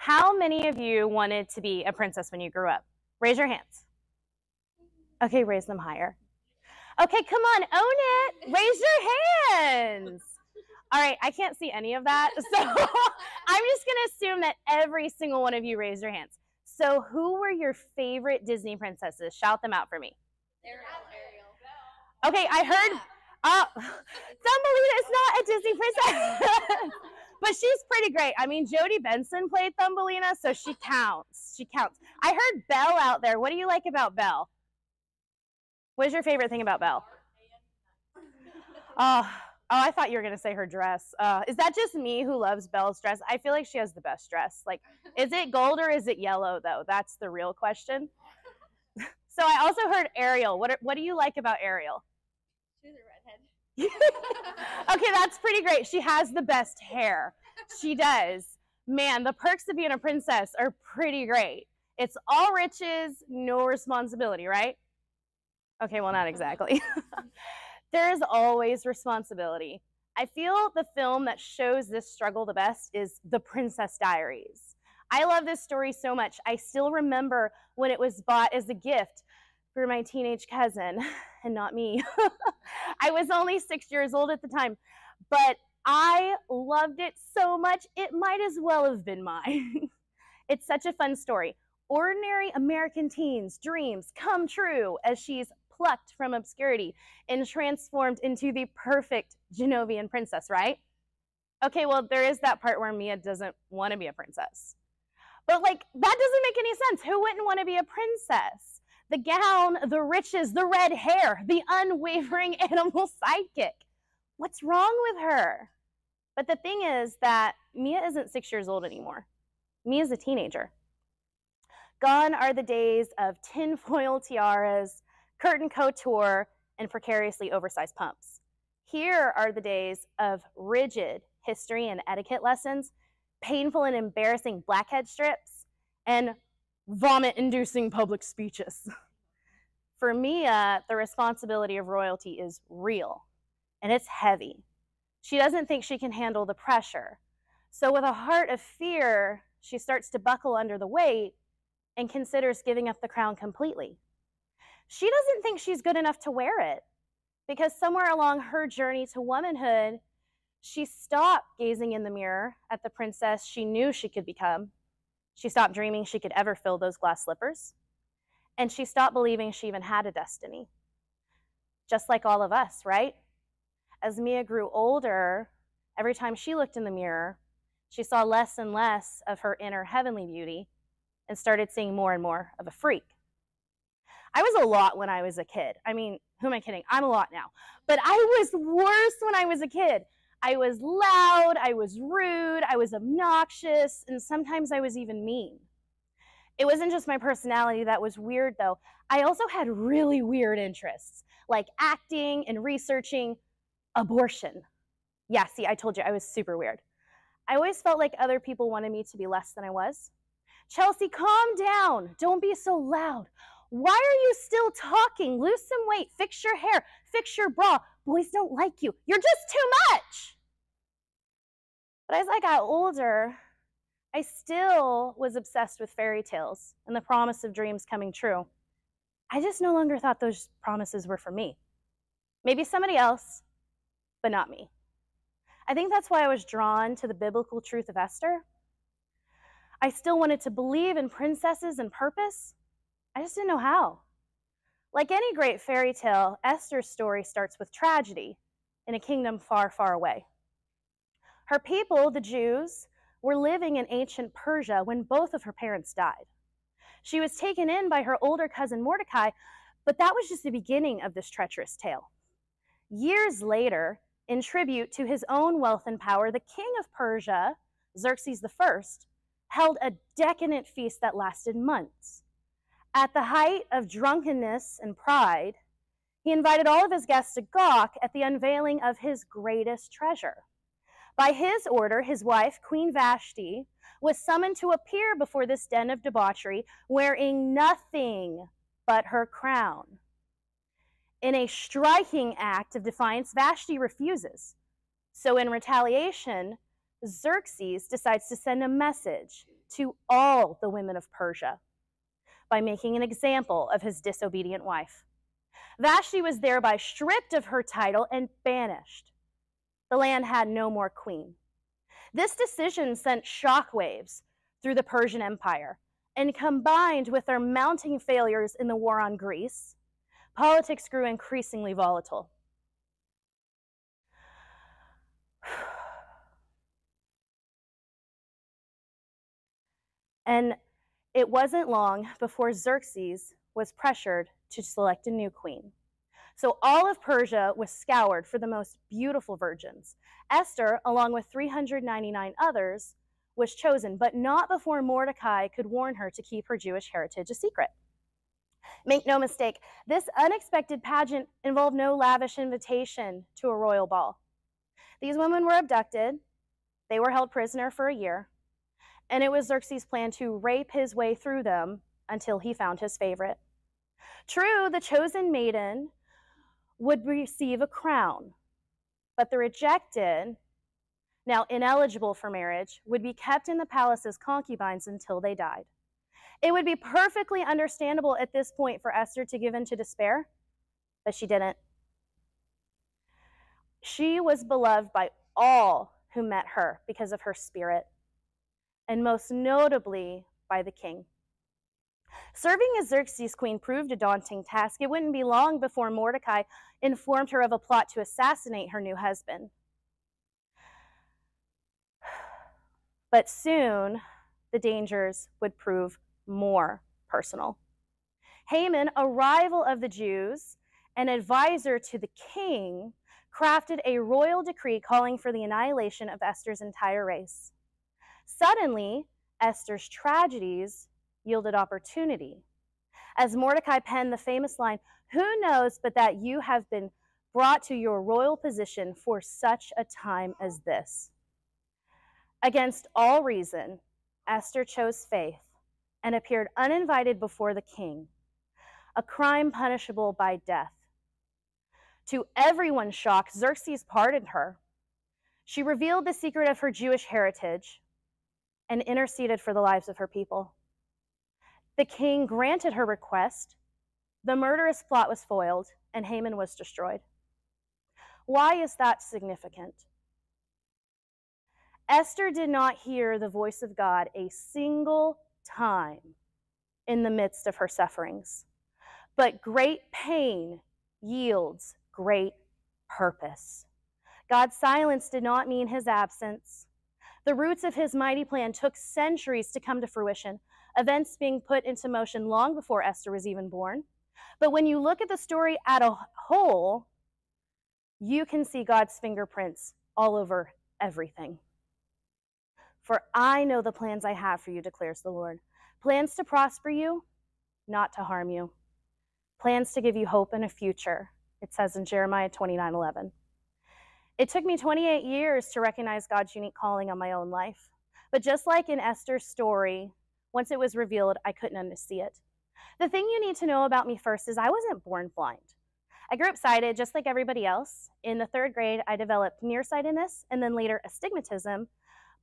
How many of you wanted to be a princess when you grew up? Raise your hands. Okay, raise them higher. Okay, come on, own it. Raise your hands. All right, I can't see any of that, so I'm just going to assume that every single one of you raised your hands. So who were your favorite Disney princesses? Shout them out for me. Ariel. Okay, I heard Thumbelina is not a Disney princess, but she's pretty great. I mean, Jodie Benson played Thumbelina, so she counts. She counts. I heard Belle out there. What do you like about Belle? What is your favorite thing about Belle? Oh, I thought you were going to say her dress. Is that just me who loves Belle's dress? I feel like she has the best dress. Like, is it gold or is it yellow, though? That's the real question. So I also heard Ariel. What do you like about Ariel? She's a redhead. Okay, that's pretty great. She has the best hair. She does. Man, the perks of being a princess are pretty great. It's all riches, no responsibility, right? Okay, well, not exactly. There is always responsibility. I feel the film that shows this struggle the best is The Princess Diaries. I love this story so much. I still remember when it was bought as a gift for my teenage cousin, and not me. I was only 6 years old at the time, but I loved it so much, it might as well have been mine. It's such a fun story. Ordinary American teens' dreams come true as she's plucked from obscurity and transformed into the perfect Genovian princess, right? Okay, well, there is that part where Mia doesn't want to be a princess. But, like, that doesn't make any sense. Who wouldn't want to be a princess? The gown, the riches, the red hair, the unwavering animal sidekick. What's wrong with her? But the thing is that Mia isn't 6 years old anymore. Mia's a teenager. Gone are the days of tinfoil tiaras, curtain couture, and precariously oversized pumps. Here are the days of rigid history and etiquette lessons, painful and embarrassing blackhead strips, and vomit-inducing public speeches. For Mia, the responsibility of royalty is real, and it's heavy. She doesn't think she can handle the pressure. So with a heart of fear, she starts to buckle under the weight and considers giving up the crown completely. She doesn't think she's good enough to wear it, because somewhere along her journey to womanhood, she stopped gazing in the mirror at the princess she knew she could become. She stopped dreaming she could ever fill those glass slippers. And she stopped believing she even had a destiny. Just like all of us, right? As Mia grew older, every time she looked in the mirror, she saw less and less of her inner heavenly beauty and started seeing more and more of a freak. I was a lot when I was a kid. I mean, who am I kidding? I'm a lot now. But I was worse when I was a kid. I was loud, I was rude, I was obnoxious, and sometimes I was even mean. It wasn't just my personality that was weird, though. I also had really weird interests, like acting and researching abortion. Yeah, see, I told you I was super weird. I always felt like other people wanted me to be less than I was. Chelsey, calm down. Don't be so loud. Why are you still talking? Lose some weight, fix your hair, fix your bra. Boys don't like you. You're just too much. But as I got older, I still was obsessed with fairy tales and the promise of dreams coming true. I just no longer thought those promises were for me. Maybe somebody else, but not me. I think that's why I was drawn to the biblical truth of Esther. I still wanted to believe in princesses and purpose. I just didn't know how. Like any great fairy tale, Esther's story starts with tragedy in a kingdom far, far away. Her people, the Jews, were living in ancient Persia when both of her parents died. She was taken in by her older cousin Mordecai, but that was just the beginning of this treacherous tale. Years later, in tribute to his own wealth and power, the king of Persia, Xerxes I, held a decadent feast that lasted months. At the height of drunkenness and pride, he invited all of his guests to gawk at the unveiling of his greatest treasure. By his order, his wife, Queen Vashti, was summoned to appear before this den of debauchery, wearing nothing but her crown. In a striking act of defiance, Vashti refuses. So in retaliation, Xerxes decides to send a message to all the women of Persia by making an example of his disobedient wife. Vashti was thereby stripped of her title and banished. The land had no more queen. This decision sent shockwaves through the Persian Empire, and combined with their mounting failures in the war on Greece, politics grew increasingly volatile. And it wasn't long before Xerxes was pressured to select a new queen. So all of Persia was scoured for the most beautiful virgins. Esther, along with 399 others, was chosen, but not before Mordecai could warn her to keep her Jewish heritage a secret. Make no mistake, this unexpected pageant involved no lavish invitation to a royal ball. These women were abducted, they were held prisoner for a year, and it was Xerxes' plan to rape his way through them until he found his favorite. True, the chosen maiden would receive a crown, but the rejected, now ineligible for marriage, would be kept in the palace as concubines until they died. It would be perfectly understandable at this point for Esther to give in to despair, but she didn't. She was beloved by all who met her because of her spirit, and most notably by the king. Serving as Xerxes' queen proved a daunting task. It wouldn't be long before Mordecai informed her of a plot to assassinate her new husband. But soon, the dangers would prove more personal. Haman, a rival of the Jews, an advisor to the king, crafted a royal decree calling for the annihilation of Esther's entire race. Suddenly, Esther's tragedies yielded opportunity. As Mordecai penned the famous line, "Who knows but that you have been brought to your royal position for such a time as this?" Against all reason, Esther chose faith and appeared uninvited before the king, a crime punishable by death. To everyone's shock, Xerxes pardoned her. She revealed the secret of her Jewish heritage and interceded for the lives of her people. The king granted her request, the murderous plot was foiled, and Haman was destroyed. Why is that significant? Esther did not hear the voice of God a single time in the midst of her sufferings, but great pain yields great purpose. God's silence did not mean his absence. The roots of his mighty plan took centuries to come to fruition, events being put into motion long before Esther was even born. But when you look at the story as a whole, you can see God's fingerprints all over everything. "For I know the plans I have for you," declares the Lord. "Plans to prosper you, not to harm you. Plans to give you hope and a future," it says in Jeremiah 29:11. It took me 28 years to recognize God's unique calling on my own life. But just like in Esther's story, once it was revealed, I couldn't unsee it. The thing you need to know about me first is I wasn't born blind. I grew up sighted just like everybody else. In the 3rd grade, I developed nearsightedness and then later astigmatism,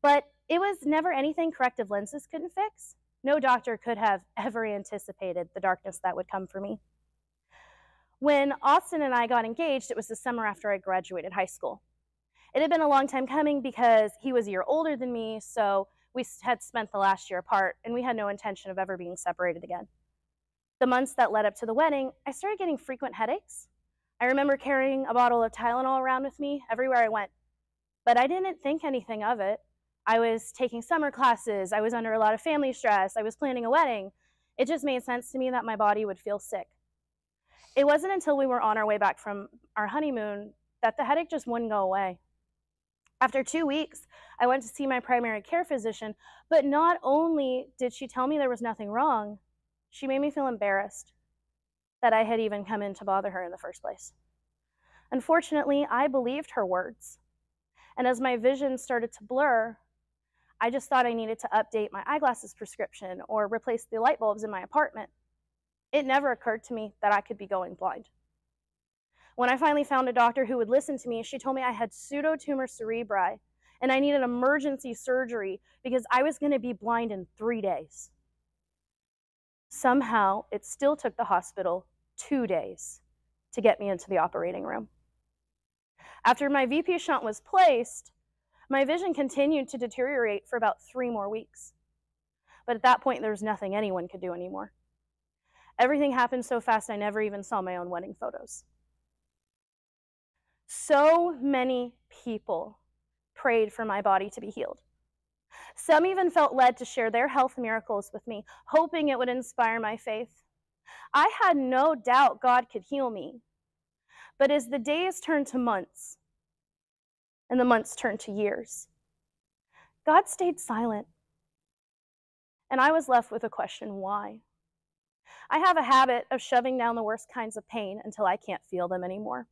but it was never anything corrective lenses couldn't fix. No doctor could have ever anticipated the darkness that would come for me. When Austin and I got engaged, it was the summer after I graduated high school. It had been a long time coming because he was a year older than me, so we had spent the last year apart, and we had no intention of ever being separated again. The months that led up to the wedding, I started getting frequent headaches. I remember carrying a bottle of Tylenol around with me everywhere I went, but I didn't think anything of it. I was taking summer classes, I was under a lot of family stress, I was planning a wedding. It just made sense to me that my body would feel sick. It wasn't until we were on our way back from our honeymoon that the headache just wouldn't go away. After 2 weeks, I went to see my primary care physician, but not only did she tell me there was nothing wrong, she made me feel embarrassed that I had even come in to bother her in the first place. Unfortunately, I believed her words, and as my vision started to blur, I just thought I needed to update my eyeglasses prescription or replace the light bulbs in my apartment. It never occurred to me that I could be going blind. When I finally found a doctor who would listen to me, she told me I had pseudotumor cerebri, and I needed emergency surgery because I was going to be blind in 3 days. Somehow, it still took the hospital 2 days to get me into the operating room. After my VP shunt was placed, my vision continued to deteriorate for about 3 more weeks. But at that point, there was nothing anyone could do anymore. Everything happened so fast, I never even saw my own wedding photos. So many people prayed for my body to be healed. Some even felt led to share their health miracles with me, hoping it would inspire my faith. I had no doubt God could heal me. But as the days turned to months, and the months turned to years, God stayed silent. And I was left with a question, why? I have a habit of shoving down the worst kinds of pain until I can't feel them anymore.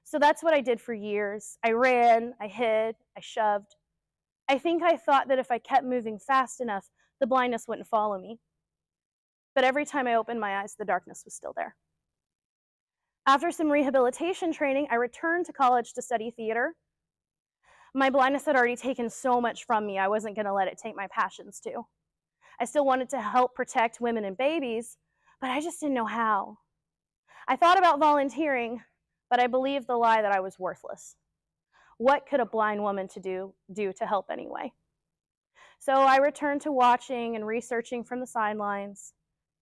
So that's what I did for years. I ran, I hid, I shoved. I think I thought that if I kept moving fast enough, the blindness wouldn't follow me. But every time I opened my eyes, the darkness was still there. After some rehabilitation training, I returned to college to study theater. My blindness had already taken so much from me, I wasn't going to let it take my passions too. I still wanted to help protect women and babies, but I just didn't know how. I thought about volunteering, but I believed the lie that I was worthless. What could a blind woman do to help anyway? So I returned to watching and researching from the sidelines,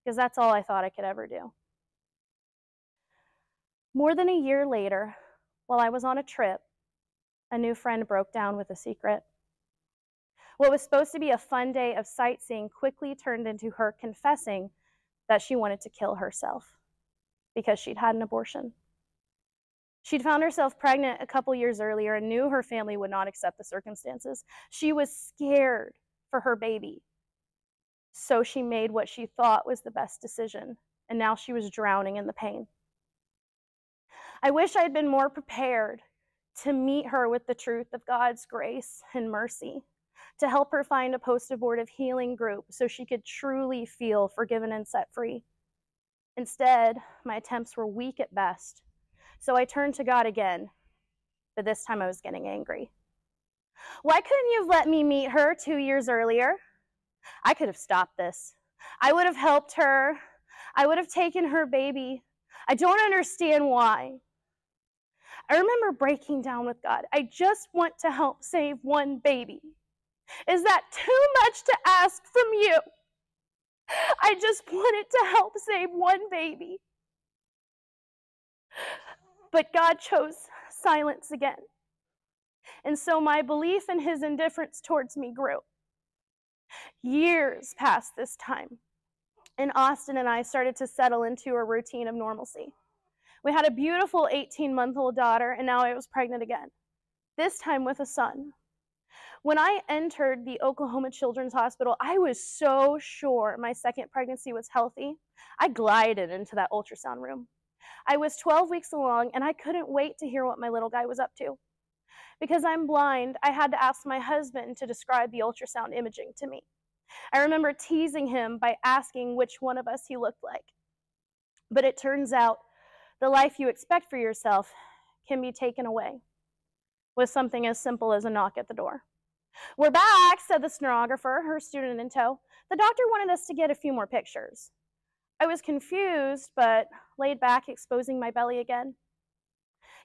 because that's all I thought I could ever do. More than a year later, while I was on a trip, a new friend broke down with a secret. What was supposed to be a fun day of sightseeing quickly turned into her confessing that she wanted to kill herself because she'd had an abortion. She'd found herself pregnant a couple years earlier and knew her family would not accept the circumstances. She was scared for her baby. So she made what she thought was the best decision, and now she was drowning in the pain. I wish I had been more prepared to meet her with the truth of God's grace and mercy, to help her find a post-abortive healing group so she could truly feel forgiven and set free. Instead, my attempts were weak at best, so I turned to God again, but this time I was getting angry. Why couldn't you have let me meet her 2 years earlier? I could have stopped this. I would have helped her. I would have taken her baby. I don't understand why. I remember breaking down with God. I just want to help save one baby. Is that too much to ask from you? I just wanted to help save one baby. But God chose silence again. And so my belief in his indifference towards me grew. Years passed this time, and Austin and I started to settle into a routine of normalcy. We had a beautiful 18-month-old daughter, and now I was pregnant again, this time with a son. When I entered the Oklahoma Children's Hospital, I was so sure my second pregnancy was healthy. I glided into that ultrasound room. I was 12 weeks along, and I couldn't wait to hear what my little guy was up to. Because I'm blind, I had to ask my husband to describe the ultrasound imaging to me. I remember teasing him by asking which one of us he looked like. But it turns out the life you expect for yourself can be taken away with something as simple as a knock at the door. "We're back," said the stenographer, her student in tow. "The doctor wanted us to get a few more pictures." I was confused, but laid back, exposing my belly again.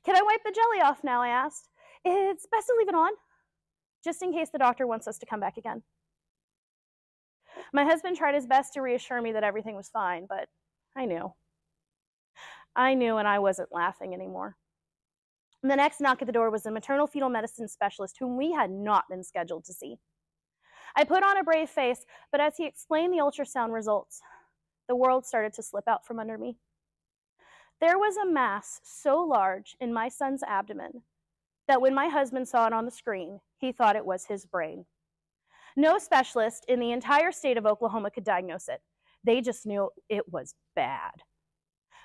"Can I wipe the jelly off now?" I asked. "It's best to leave it on, just in case the doctor wants us to come back again." My husband tried his best to reassure me that everything was fine, but I knew. And I wasn't laughing anymore. The next knock at the door was a maternal fetal medicine specialist whom we had not been scheduled to see. I put on a brave face, but as he explained the ultrasound results, the world started to slip out from under me. There was a mass so large in my son's abdomen that when my husband saw it on the screen, he thought it was his brain. No specialist in the entire state of Oklahoma could diagnose it. They just knew it was bad.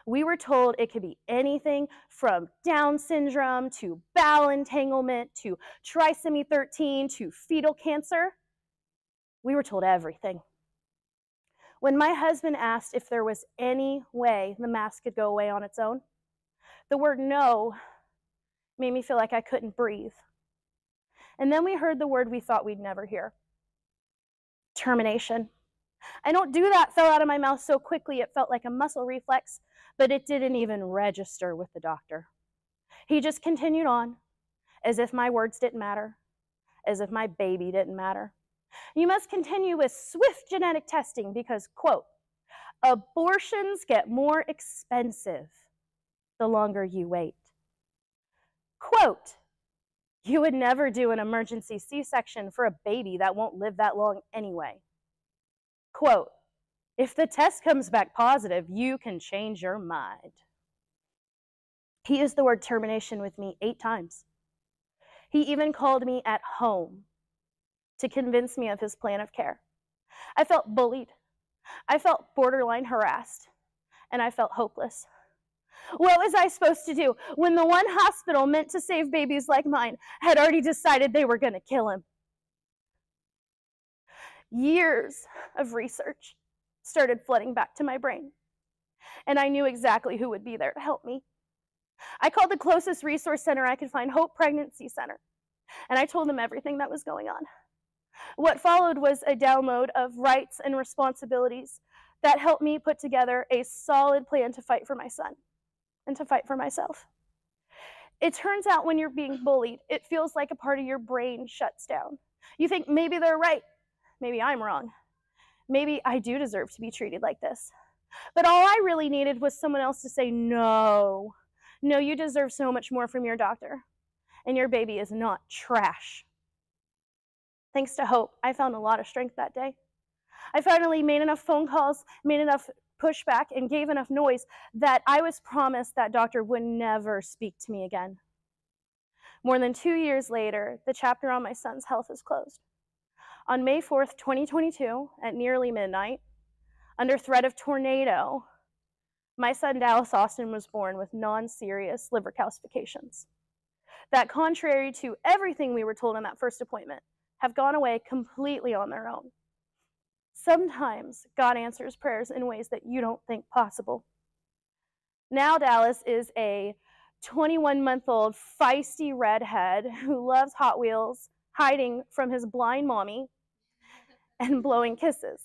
We were told it could be anything from Down syndrome to bowel entanglement to trisomy 13 to fetal cancer. We were told everything. When my husband asked if there was any way the mass could go away on its own, the word no made me feel like I couldn't breathe. And then we heard the word we thought we'd never hear: termination. I don't do that fell out of my mouth so quickly it felt like a muscle reflex, but it didn't even register with the doctor. He just continued on, as if my words didn't matter, as if my baby didn't matter. You must continue with swift genetic testing because, quote, abortions get more expensive the longer you wait. Quote, you would never do an emergency C-section for a baby that won't live that long anyway. Quote, if the test comes back positive, you can change your mind. He used the word termination with me 8 times. He even called me at home to convince me of his plan of care. I felt bullied. I felt borderline harassed, and I felt hopeless. What was I supposed to do when the one hospital meant to save babies like mine had already decided they were going to kill him? Years of research started flooding back to my brain, and I knew exactly who would be there to help me. I called the closest resource center I could find, Hope Pregnancy Center, and I told them everything that was going on. What followed was a download of rights and responsibilities that helped me put together a solid plan to fight for my son and to fight for myself. It turns out when you're being bullied, it feels like a part of your brain shuts down. You think maybe they're right, maybe I'm wrong, maybe I do deserve to be treated like this. But all I really needed was someone else to say, no, you deserve so much more from your doctor, and your baby is not trash. Thanks to Hope, I found a lot of strength that day. I finally made enough phone calls, made enough pushback, and gave enough noise that I was promised that doctor would never speak to me again. More than 2 years later, the chapter on my son's health is closed. On May 4th, 2022, at nearly midnight, under threat of tornado, my son Dallas Austin was born with non-serious liver calcifications that, contrary to everything we were told in that first appointment, have gone away completely on their own. Sometimes God answers prayers in ways that you don't think possible. Now Dallas is a 21-month-old feisty redhead who loves Hot Wheels, hiding from his blind mommy, and blowing kisses.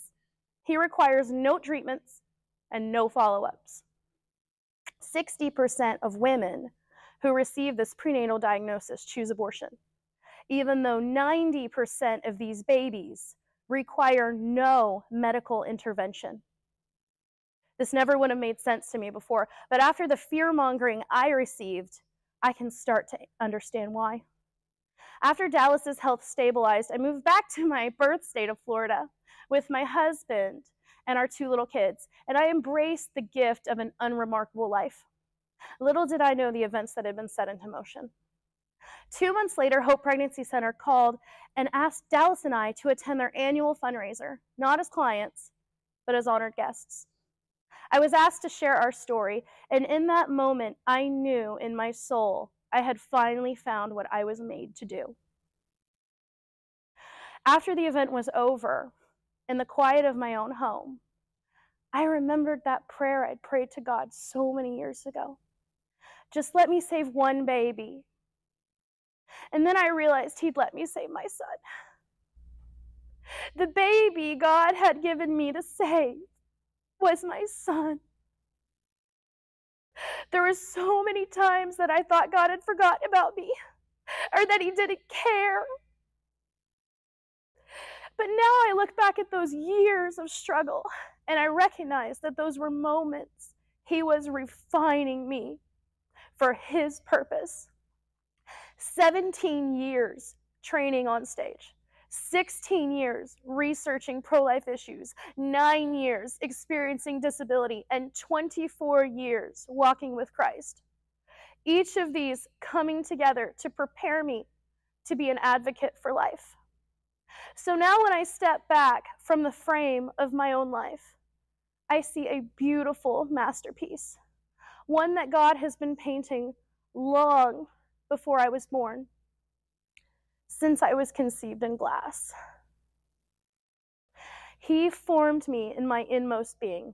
He requires no treatments and no follow-ups. 60% of women who receive this prenatal diagnosis choose abortion, even though 90% of these babies require no medical intervention. This never would have made sense to me before, but after the fear-mongering I received, I can start to understand why. After Dallas's health stabilized, I moved back to my birth state of Florida with my husband and our 2 little kids, and I embraced the gift of an unremarkable life. Little did I know the events that had been set into motion. 2 months later, Hope Pregnancy Center called and asked Dallas and I to attend their annual fundraiser, not as clients, but as honored guests. I was asked to share our story, and in that moment, I knew in my soul I had finally found what I was made to do. After the event was over, in the quiet of my own home, I remembered that prayer I'd prayed to God so many years ago. Just let me save one baby. And then I realized He'd let me save my son. The baby God had given me to save was my son. There were so many times that I thought God had forgotten about me, or that He didn't care. But now I look back at those years of struggle, and I recognize that those were moments He was refining me for His purpose. 17 years training on stage, 16 years researching pro-life issues, 9 years experiencing disability, and 24 years walking with Christ. Each of these coming together to prepare me to be an advocate for life. So now when I step back from the frame of my own life, I see a beautiful masterpiece, one that God has been painting long before I was born, since I was conceived in glass. He formed me in my inmost being.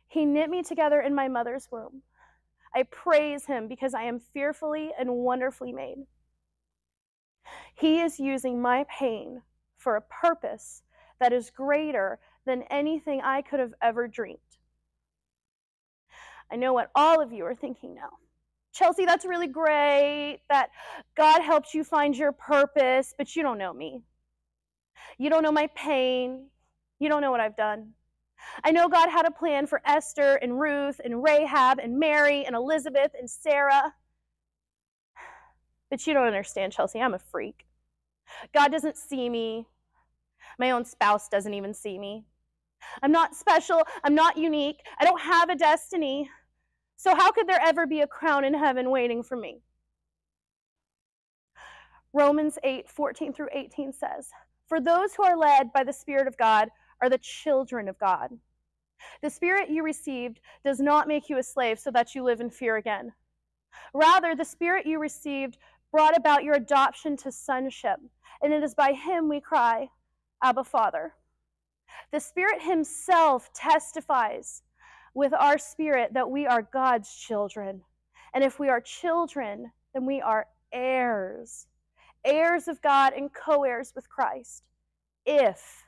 He knit me together in my mother's womb. I praise Him because I am fearfully and wonderfully made. He is using my pain for a purpose that is greater than anything I could have ever dreamed. I know what all of you are thinking now. Chelsey, that's really great that God helped you find your purpose, but you don't know me. You don't know my pain. You don't know what I've done. I know God had a plan for Esther and Ruth and Rahab and Mary and Elizabeth and Sarah. But you don't understand, Chelsey. I'm a freak. God doesn't see me. My own spouse doesn't even see me. I'm not special. I'm not unique. I don't have a destiny. So how could there ever be a crown in heaven waiting for me? Romans 8:14-18 says, "For those who are led by the Spirit of God are the children of God. The Spirit you received does not make you a slave so that you live in fear again. Rather, the Spirit you received brought about your adoption to sonship, and it is by Him we cry, Abba, Father." The Spirit Himself testifies with our spirit that we are God's children. And if we are children, then we are heirs, heirs of God and co-heirs with Christ, if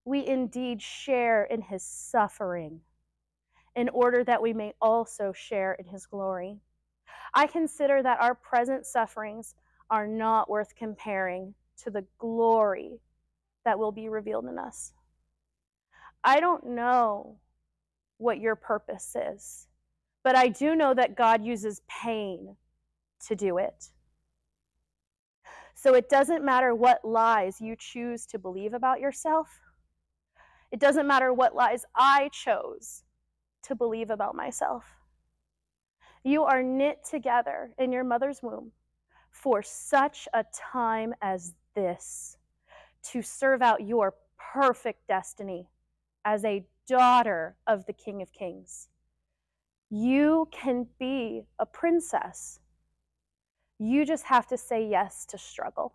we indeed share in His suffering, in order that we may also share in His glory. I consider that our present sufferings are not worth comparing to the glory that will be revealed in us. I don't know what your purpose is, but I do know that God uses pain to do it. So it doesn't matter what lies you choose to believe about yourself. It doesn't matter what lies I chose to believe about myself. You are knit together in your mother's womb for such a time as this, to serve out your perfect destiny as a daughter of the King of Kings. You can be a princess. You just have to say yes to struggle.